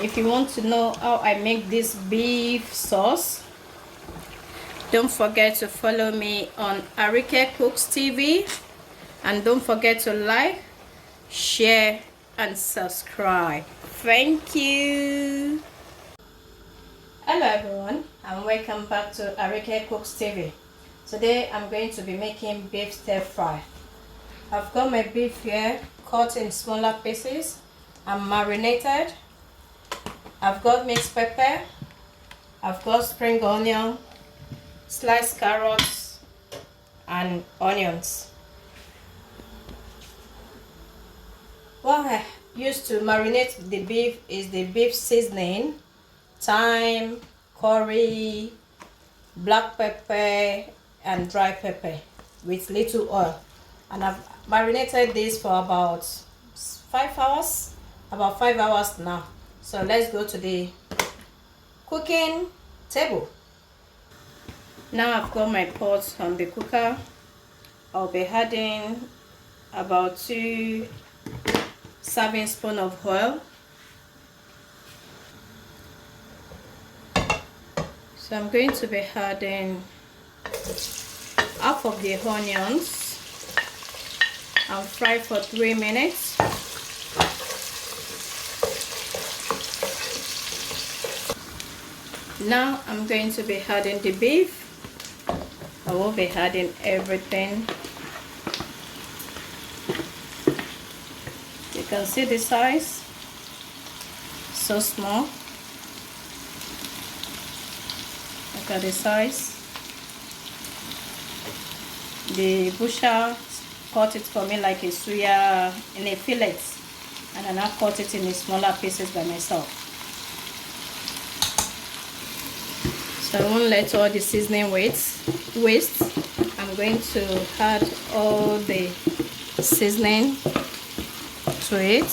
If you want to know how I make this beef sauce, don't forget to follow me on Arike Cooks TV, and don't forget to like, share and subscribe. Thank you. Hello everyone, and welcome back to Arike Cooks TV. Today I'm going to be making beef stir fry. I've got my beef here cut in smaller pieces and marinated. I've got mixed pepper, I've got spring onion, sliced carrots and onions. What I used to marinate the beef is the beef seasoning, thyme, curry, black pepper and dry pepper with little oil, and I've marinated this for about 5 hours, about 5 hours now. So let's go to the cooking table. Now I've got my pot on the cooker. I'll be adding about 2 serving spoons of oil. So I'm going to be adding half of the onions and fry for 3 minutes. Now I'm going to be adding the beef. I will be adding everything. You can see the size, so small. Look at the size. The butcher cut it for me like a suya in a fillet, and then I cut it in smaller pieces by myself. So I won't let all the seasoning waste. I'm going to add all the seasoning to it.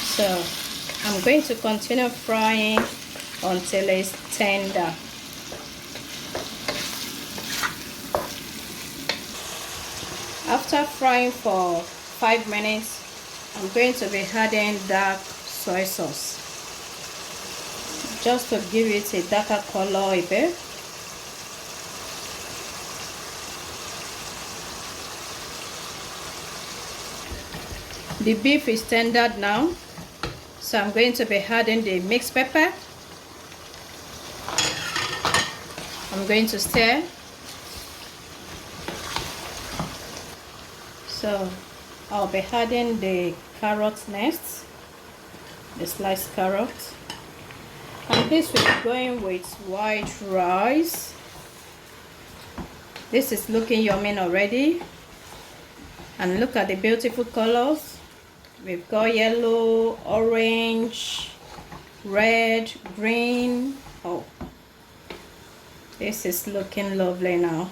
So I'm going to continue frying until it's tender. After frying for 5 minutes, I'm going to be adding dark soy sauce, just to give it a darker color a bit. The beef is tendered now, so I'm going to be adding the mixed pepper. I'm going to stir. So I'll be adding the carrot next, the sliced carrot. And this will be going with white rice. This is looking yummy already. And look at the beautiful colors. We've got yellow, orange, red, green. Oh, this is looking lovely now.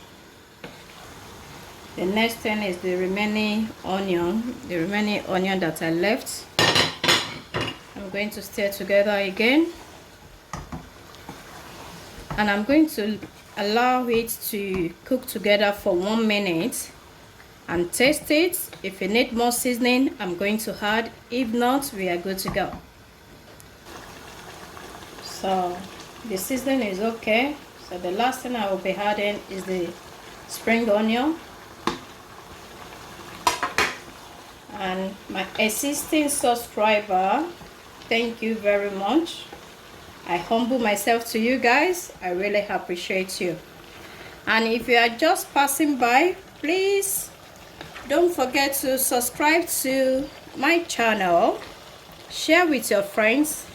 The next thing is the remaining onion that I left. I'm going to stir together again. And I'm going to allow it to cook together for 1 minute and taste it. If you need more seasoning, I'm going to add. If not, we are good to go. So the seasoning is okay. So the last thing I will be adding is the spring onion. And my existing subscriber, thank you very much. I humble myself to you guys. I really appreciate you. And if you are just passing by, please don't forget to subscribe to my channel, share with your friends,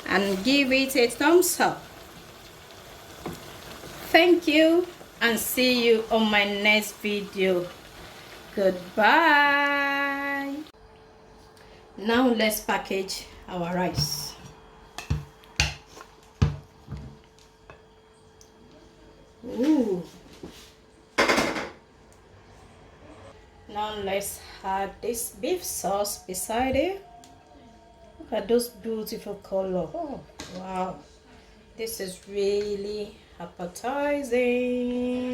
and give it a thumbs up. Thank you, and see you on my next video. Goodbye. Now let's package our rice. Ooh. Now let's add this beef sauce beside it. Look at those beautiful colors. Oh wow, this is really appetizing.